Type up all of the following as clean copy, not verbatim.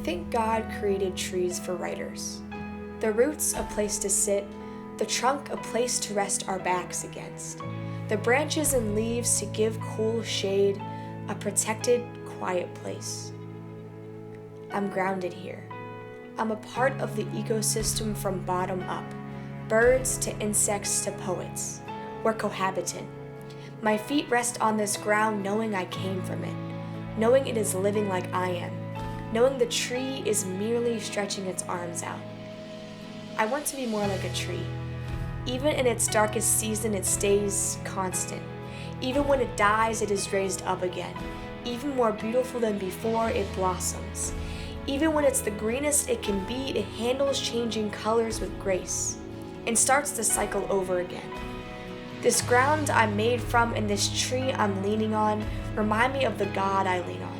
think God created trees for writers. The roots a place to sit, the trunk a place to rest our backs against, the branches and leaves to give cool shade, a protected, quiet place. I'm grounded here. I'm a part of the ecosystem from bottom up, birds to insects to poets. We're cohabitant. My feet rest on this ground knowing I came from it, knowing it is living like I am, knowing the tree is merely stretching its arms out. I want to be more like a tree. Even in its darkest season, it stays constant. Even when it dies, it is raised up again. Even more beautiful than before, it blossoms. Even when it's the greenest it can be, it handles changing colors with grace and starts the cycle over again. This ground I'm made from and this tree I'm leaning on remind me of the God I lean on.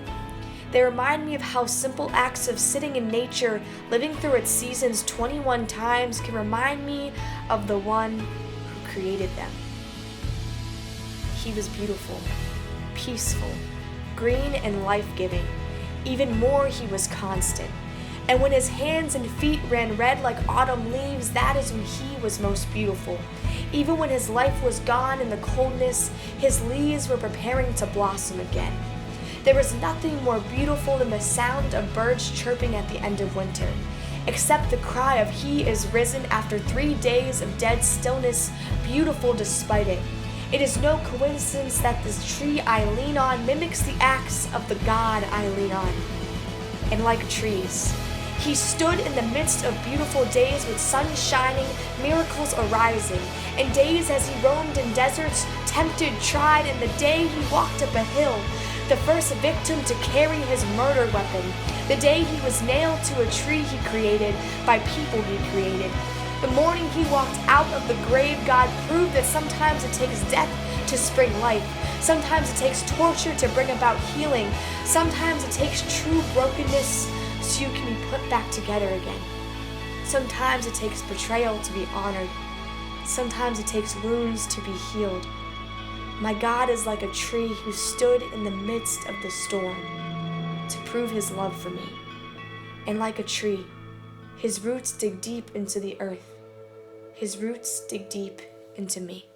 They remind me of how simple acts of sitting in nature, living through its seasons 21 times, can remind me of the one who created them. He was beautiful, peaceful, green and life-giving. Even more, he was constant. And when his hands and feet ran red like autumn leaves, that is when he was most beautiful. Even when his life was gone in the coldness, his leaves were preparing to blossom again. There is nothing more beautiful than the sound of birds chirping at the end of winter, except the cry of "He is risen" after 3 days of dead stillness, beautiful despite it. It is no coincidence that this tree I lean on mimics the acts of the God I lean on. And like trees, he stood in the midst of beautiful days with sun shining, miracles arising, and days as he roamed in deserts, tempted, tried, and the day he walked up a hill, the first victim to carry his murder weapon, the day he was nailed to a tree he created by people he created. The morning he walked out of the grave, God proved that sometimes it takes death to spring life. Sometimes it takes torture to bring about healing. Sometimes it takes true brokenness so you can be put back together again. Sometimes it takes betrayal to be honored. Sometimes it takes wounds to be healed. My God is like a tree who stood in the midst of the storm to prove his love for me. And like a tree, his roots dig deep into the earth. His roots dig deep into me.